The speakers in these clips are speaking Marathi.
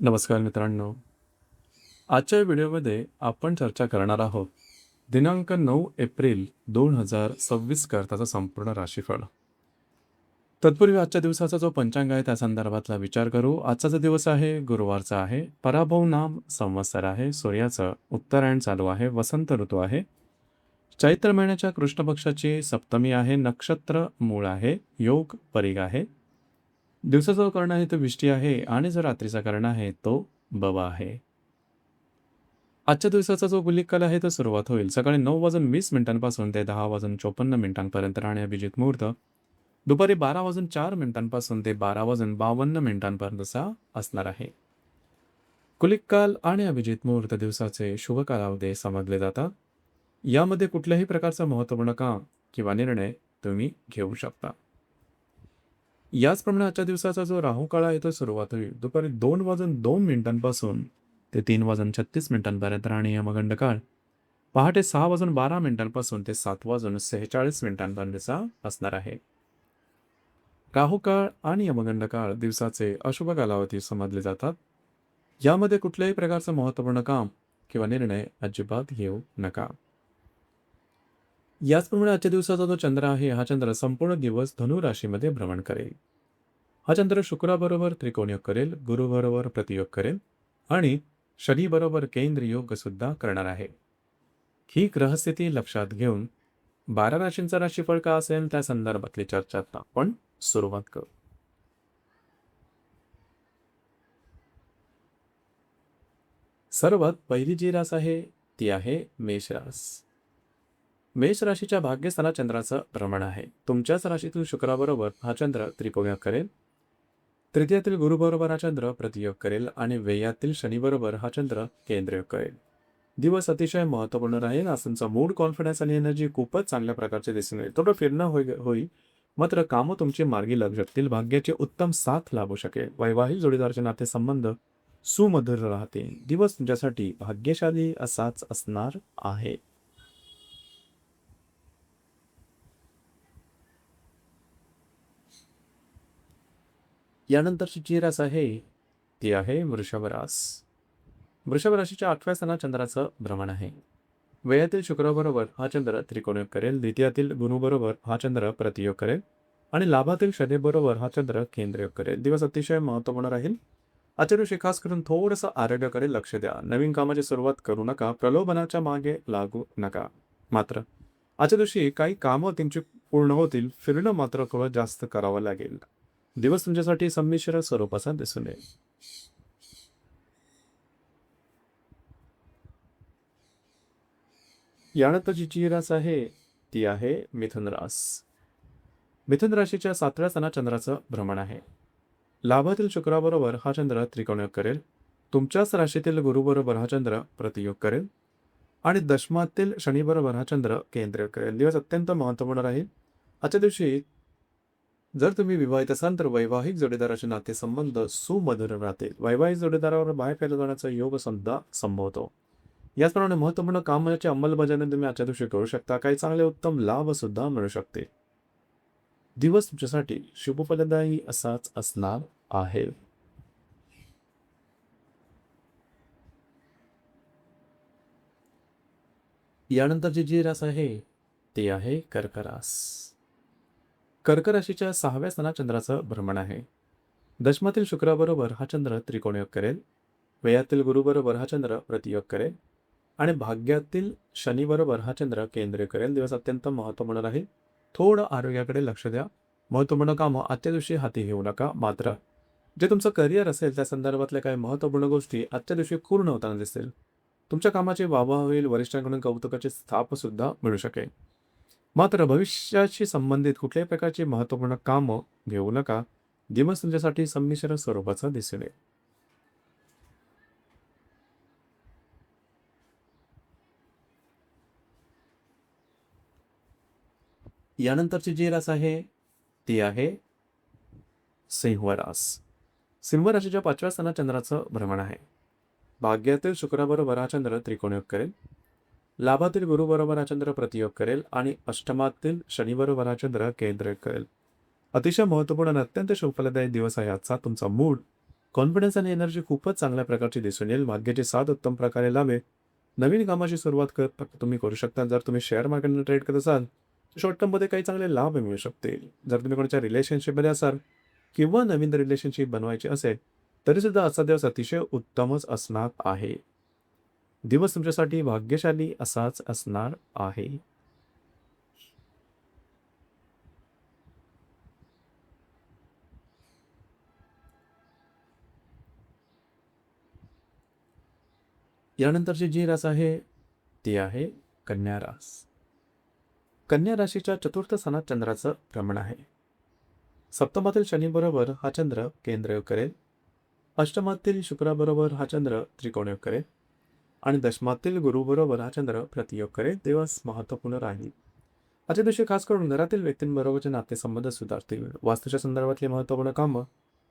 नमस्कार मित्रांनो. आजच्या व्हिडिओमध्ये आपण चर्चा करणार आहोत दिनांक 9 एप्रिल 2026 करताचा संपूर्ण राशीफळ. तत्पूर्वी आजच्या दिवसाचा जो पंचांग आहे त्या संदर्भातला विचार करू. आजचा जो दिवस आहे गुरुवारचा आहे. पराभव नाम संवत्सर आहे. सूर्याचं उत्तरायण चालू आहे. वसंत ऋतू आहे. चैत्र महिन्याच्या कृष्ण पक्षाची सप्तमी आहे. नक्षत्र मूळ आहे. योग परीग आहे. दिवसाचा जो कर्ण आहे तो विष्टी आहे आणि जो रात्रीचा कर्ण आहे तो बवा आहे. आजच्या दिवसाचा जो गुलिक काल आहे तो सुरुवात होईल सकाळी 9:20 ते 10:54 आणि अभिजित मुहूर्त दुपारी 12:04 ते 12:52 असणार आहे. गुलिक काल आणि अभिजित मुहूर्त दिवसाचे शुभ कालावधी समजले जातात. यामध्ये कुठल्याही प्रकारचं महत्त्वपूर्ण काम किंवा निर्णय तुम्ही घेऊ शकता. याचप्रमाणे आजच्या दिवसाचा जो राहू काळ आहे तो सुरुवात होईल दुपारी 2:02 ते 3:36 आणि यमगंड काळ पहाटे 6:12 ते 7:46 असणार आहे. राहू काळ आणि यमगंड काळ दिवसाचे अशुभ कालावधी समजले जातात. यामध्ये कुठल्याही प्रकारचं महत्त्वपूर्ण काम किंवा निर्णय अजिबात घेऊ नका. याचप्रमाणे आजच्या दिवसाचा जो चंद्र आहे हा चंद्र संपूर्ण दिवस धनु राशीमध्ये भ्रमण करेल. हा चंद्र शुक्राबरोबर त्रिकोणयोग करेल, गुरुबरोबर प्रतियोग करेल आणि शनीबरोबर केंद्र योग सुद्धा करणार आहे. ही ग्रहस्थिती लक्षात घेऊन 12 राशींचा राशीफळ का असेल त्या संदर्भातली चर्चा आता आपण सुरुवात करू. सर्वात पहिली जी रास आहे ती आहे मेष रास. मेष राशीच्या भाग्यस्थानात चंद्राचं भ्रमण आहे. तुमच्याच राशीतून शुक्राबरोबर हा चंद्र त्रिकोणयोग करेल. तृतीयातील गुरुबरोबर हा चंद्र प्रतियोग करेल आणि व्ययातील शनीबरोबर हा चंद्र केंद्रयोग करेल. दिवस अतिशय महत्त्वपूर्ण राहील. आज तुमचा मूड, कॉन्फिडन्स आणि एनर्जी खूपच चांगल्या प्रकारचे दिसून येईल. थोडं फिरणं होईल मात्र कामं तुमची मार्गी लागू शकतील. भाग्याची उत्तम साथ लाभू शकेल. वैवाहिक जोडीदाराचे नातेसंबंध सुमधुर राहतील. दिवस तुमच्यासाठी भाग्यशाली असाच असणार आहे. यानंतरची जी रास आहे ती आहे वृषभ रास. वृषभ राशीच्या 8व्या स्थानात चंद्राचं भ्रमण आहे. व्ययातील शुक्राबरोबर हा चंद्र त्रिकोणयोग करेल. द्वितीयातील गुरुबरोबर हा चंद्र प्रतियोग करेल आणि लाभातील शनीबरोबर हा चंद्र केंद्रयोग करेल. दिवस अतिशय महत्त्वपूर्ण राहील. आजच्या दिवशी खास करून थोडंसं आरोग्याकडे लक्ष द्या. नवीन कामाची सुरुवात करू नका. प्रलोभनाच्या मागे लागू नका. मात्र आजच्या दिवशी काही कामं तुमची पूर्ण होतील. फिरणं मात्र थोडं जास्त करावं लागेल. दिवस तुमच्यासाठी संमिश्र स्वरूपाचा दिसून येईल. यानंतरची जी रास आहे ती आहे मिथुन रास. मिथुन राशीच्या 7व्या स्थानात चंद्राचं भ्रमण आहे. लाभातील शुक्राबरोबर हा चंद्र त्रिकोणयोग करेल. तुमच्याच राशीतील गुरुबरोबर हा चंद्र प्रतियोग करेल आणि दशमातील शनीबरोबर हा चंद्र केंद्रयोग करेल. दिवस अत्यंत महत्त्वपूर्ण राहील. आजच्या दिवशी जर तुम्ही विवाहित असाल तर वैवाहिक जोडीदाराचे नातेसंबंध सुमधुर राहतील. वैवाहिक जोडीदारावर बाहेर फिरत जाण्याचा योग सुद्धा संभवतो. याचप्रमाणे महत्त्वपूर्ण कामाची अंमलबजावणी तुम्ही आजच्या दिवशी करू शकता. काही चांगले उत्तम लाभ सुद्धा मिळू शकते. दिवस तुमच्यासाठी शुभफलदायी असाच असणार आहे. यानंतरची जी रास आहे ती आहे कर्क रास. कर्क राशीच्या 6व्या स्थानात चंद्राचं भ्रमण आहे. दशमातील शुक्राबरोबर हा चंद्र त्रिकोणयोग करेल. व्ययातील गुरुबरोबर हा चंद्र प्रतियोग करेल आणि भाग्यातील शनीबरोबर हा चंद्र केंद्रीय करेल. दिवस अत्यंत महत्त्वपूर्ण राहील. थोडं आरोग्याकडे लक्ष द्या. महत्त्वपूर्ण कामं आजच्या दिवशी हाती घेऊ नका. मात्र जे तुमचं करिअर असेल त्या संदर्भातल्या काही महत्त्वपूर्ण गोष्टी आजच्या दिवशी पूर्ण होताना दिसतील. तुमच्या कामाची वाहवा होईल. वरिष्ठांकडून कौतुकाची स्थाप सुद्धा मिळू शकेल. मात्र भविष्याशी संबंधित कुठल्याही प्रकारची महत्त्वपूर्ण कामं घेऊ नका. दिवस तुमच्यासाठी संमिश्र स्वरूपाचा दिसून येईल. यानंतरची जी रास आहे ती आहे सिंह रास. सिंह राशीच्या 5व्या स्थानात चंद्राचं भ्रमण आहे. भाग्यातील शुक्राबरोबर हा चंद्र त्रिकोणयोग करेल. लाभातील गुरुबरोबर हा चंद्र प्रतियोग करेल आणि अष्टमातील शनीबरोबर हा चंद्र केंद्रयोग करेल. अतिशय महत्त्वपूर्ण आणि अत्यंत शुभफलदायी दिवस आहे आजचा. तुमचा मूड, कॉन्फिडन्स आणि एनर्जी खूपच चांगल्या प्रकारची दिसून येईल. भाग्याची साथ उत्तम प्रकारे लाभेल. नवीन कामाची सुरुवात तुम्ही करू शकता. जर तुम्ही शेअर मार्केटमध्ये ट्रेड करत असाल, तर शॉर्ट टर्ममध्ये काही चांगले लाभ मिळू शकतील. जर तुम्ही कोणाच्या रिलेशनशिपमध्ये असाल किंवा नवीन रिलेशनशिप बनवायची असेल, तरीसुद्धा आजचा दिवस अतिशय उत्तमच असणार आहे. दिवस तुमच्यासाठी भाग्यशाली असाच असणार आहे. यानंतरची जी रास आहे ती आहे कन्या रास. कन्या राशीच्या चतुर्थ स्थानात चंद्राचं भ्रमण आहे. सप्तमातील शनीबरोबर हा चंद्र केंद्रयोग करेल. अष्टमातील शुक्राबरोबर हा चंद्र त्रिकोणयोग करेल आणि दशमातील गुरुबरोबर हा चंद्र प्रतियोग करेल. दिवस महत्त्वपूर्ण राहील. आजच्या दिवशी खास करून घरातील व्यक्तींबरोबरचे नातेसंबंध सुधारतील. वास्तूच्या संदर्भातली महत्त्वपूर्ण कामं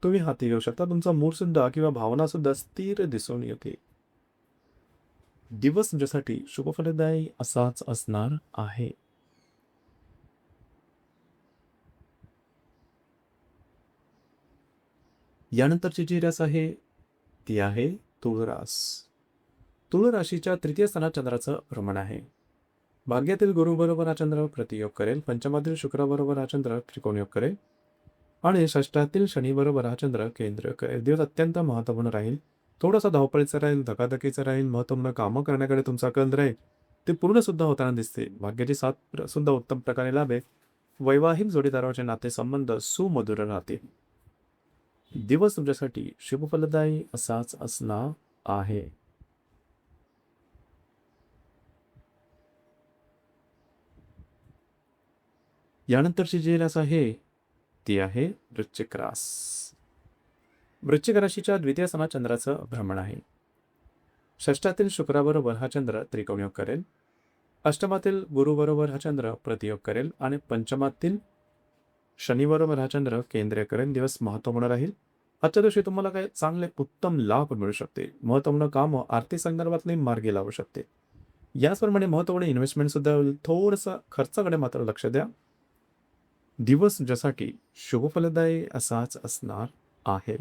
तुम्ही हाती घेऊ शकता. तुमचा मूड सुद्धा किंवा भावना सुद्धा स्थिर दिसून येते. दिवस तुमच्यासाठी शुभफलदायी असाच असणार आहे. यानंतरची जी रास आहे ती आहे तुळ रास. तुळ राशीच्या तृतीय स्थानात चंद्राचं भ्रमण आहे. भाग्यातील गुरुबरोबर हा चंद्र प्रतियोग करेल. पंचमातील शुक्राबरोबर हा चंद्र त्रिकोणयोग करेल आणि षष्ठातील शनीबरोबर हा चंद्र केंद्र करेल. दिवस अत्यंत महत्त्वपूर्ण राहील. थोडासा धावपळीचा राहील, धकाधकीचा राहील. महत्त्वपूर्ण कामं करण्याकडे तुमचा कल राहील. ते पूर्ण सुद्धा होताना दिसते. भाग्याची साथ सुद्धा उत्तम प्रकारे लाभेल. वैवाहिक जोडीदाराचे नातेसंबंध सुमधुर राहतील. दिवस तुमच्यासाठी शुभफलदायी असाच असणार आहे. यानंतरची जी रास आहे ती आहे वृश्चिक रास. वृश्चिक राशीच्या द्वितीय स्थानात चंद्राचं भ्रमण आहे. षष्ठातील शुक्राबरोबर हा चंद्र त्रिकोणयोग करेल. अष्टमातील गुरुबरोबर हा चंद्र प्रतियोग करेल आणि पंचमातील शनीबरोबर हा चंद्र केंद्रीय करेल. दिवस महत्त्वपूर्ण राहील. आजच्या दिवशी तुम्हाला काही चांगले उत्तम लाभ मिळू शकते. महत्त्वपूर्ण कामं आर्थिक संदर्भातले मार्गी लावू शकते. याचप्रमाणे महत्त्वपूर्ण इन्व्हेस्टमेंट सुद्धा होईल. थोडंसं खर्चाकडे मात्र लक्ष द्या. दिवस तुमच्यासाठी शुभफलदायी असाच असणार आहे.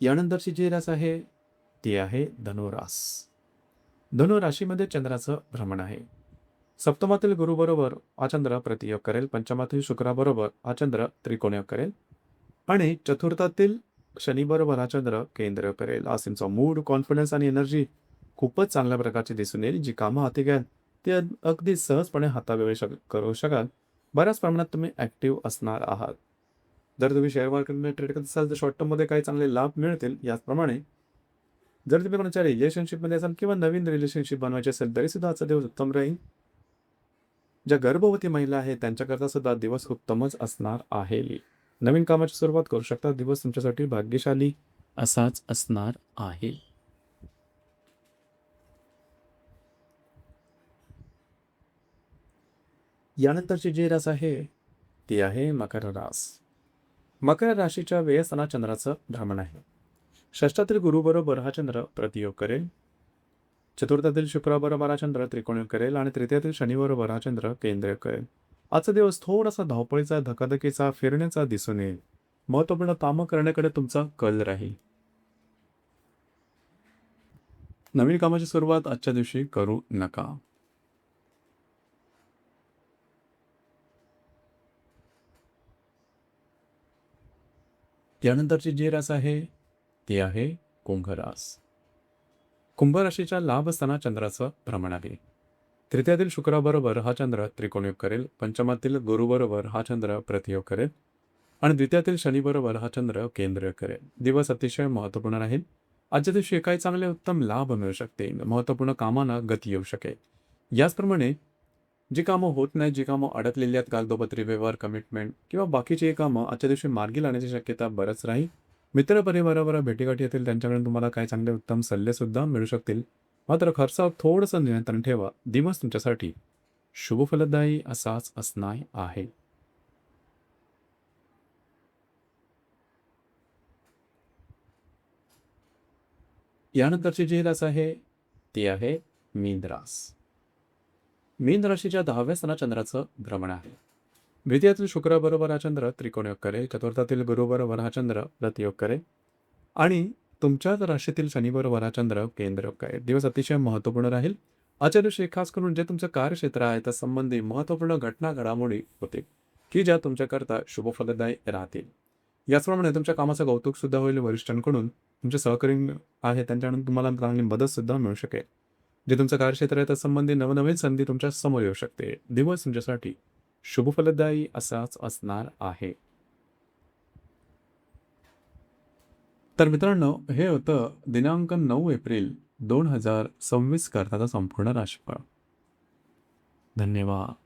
यानंतरची जी रास आहे ती आहे धनुरास. धनु राशीमध्ये चंद्राचं भ्रमण आहे. सप्तमातील गुरुबरोबर हा चंद्र प्रतियोग करेल. पंचमातील शुक्राबरोबर हा चंद्र त्रिकोणयोग करेल आणि चतुर्थातील शनीबरोबर हा चंद्र केंद्र करेल. आज तुमचा मूड, कॉन्फिडन्स आणि एनर्जी खूपच चांगल्या प्रकारची दिसून येईल. जी कामं हाती घ्याल ते अगदी सहजपणे करू शकाल. बऱ्याच प्रमाणात तुम्ही ॲक्टिव्ह असणार आहात. जर तुम्ही शेअर मार्केटमध्ये ट्रेड करत असाल तर शॉर्ट टर्ममध्ये काही चांगले लाभ मिळतील. याचप्रमाणे जर तुम्ही कोणाच्या रिलेशनशिपमध्ये असाल किंवा नवीन रिलेशनशिप बनवायची असेल तरी सुद्धा आजचा दिवस उत्तम राहील. ज्या गर्भवती महिला आहेत त्यांच्याकरता सुद्धा दिवस उत्तमच असणार आहे. नवीन कामाची सुरुवात करू शकता. दिवस तुमच्यासाठी भाग्यशाली असाच असणार आहे. यानंतरची जी रास आहे ती आहे मकर रास. मकर राशीच्या व्ययस्थानात चंद्राचं भ्रमण आहे. षष्ठातील गुरुबरोबर हा चंद्र प्रतियोग करेल. चतुर्थातील शुक्राबरोबर हा चंद्र त्रिकोणयोग करेल आणि तृतीयातील शनीबरोबर हा चंद्र केंद्र करेल. आजचा दिवस थोडासा धावपळीचा, धकाधकीचा, फिरण्याचा दिसून येईल. महत्त्वपूर्ण कामं करण्याकडे तुमचा कल राहील. नवीन कामाची सुरुवात आजच्या दिवशी करू नका. त्यानंतरची जी रास आहे ती आहे कुंभ रास. कुंभ राशीच्या लाभ स्थानात चंद्राचं भ्रमण आहे. तृतीयातील शुक्राबरोबर हा चंद्र त्रिकोणयोग करेल. पंचमातील गुरुबरोबर हा चंद्र प्रतियोग करेल आणि द्वितीयातील शनीबरोबर हा चंद्र केंद्र करेल. दिवस अतिशय महत्त्वपूर्ण राहील. आजच्या दिवशी काही चांगले उत्तम लाभ मिळू शकते. महत्त्वपूर्ण कामांना गती येऊ शकेल. याचप्रमाणे जी कामं होत नाही, जी कामं अडकलेली आहेत, कागदोपत्री व्यवहार, कमिटमेंट किंवा बाकीची कामं आजच्या दिवशी मार्गी लावण्याची शक्यता बरंच राहील. मित्रपरिवाराबरोबर भेटीगाठी येतील. त्यांच्याकडून तुम्हाला काही चांगले उत्तम सल्लेसुद्धा मिळू शकतील. मात्र खर्चावर थोडंसं नियंत्रण ठेवा. दिवस तुमच्यासाठी शुभफलदायी असाच असणार आहे. यानंतरची जी रास आहे ती आहे मीन रास. मीन राशीच्या 10व्या स्थानात चंद्राचं भ्रमण आहे. द्वितीयातील शुक्र बरोबर हा चंद्र त्रिकोण योग करे, चतुर्थातील गुरु बरोबर हा चंद्र रथयोग करे आणि तुमच्याच राशीतील शनी बरोबर हा चंद्र केंद्र योग करे. दिवस अतिशय महत्त्वपूर्ण राहील. आजच्या दिवशी खास करून जे तुमचं कार्यक्षेत्र आहे त्या संबंधी महत्त्वपूर्ण घटना घडामोडी होतील की ज्या तुमच्याकरता शुभफलदायी राहतील. याचप्रमाणे तुमच्या कामाचं कौतुक सुद्धा होईल वरिष्ठांकडून. तुमचे सहकारी आहे त्यांच्याकडून तुम्हाला चांगली मदत सुद्धा मिळू शकेल. जे तुमचं कार्यक्षेत्र आहे त्या संबंधी नवनवीन संधी तुमच्या समोर येऊ शकते. दिवस तुमच्यासाठी शुभफलदायी असाच असणार आहे. तर मित्रांनो, हे होतं दिनांक 9 एप्रिल 2026 करताचा संपूर्ण राशीफळ. धन्यवाद.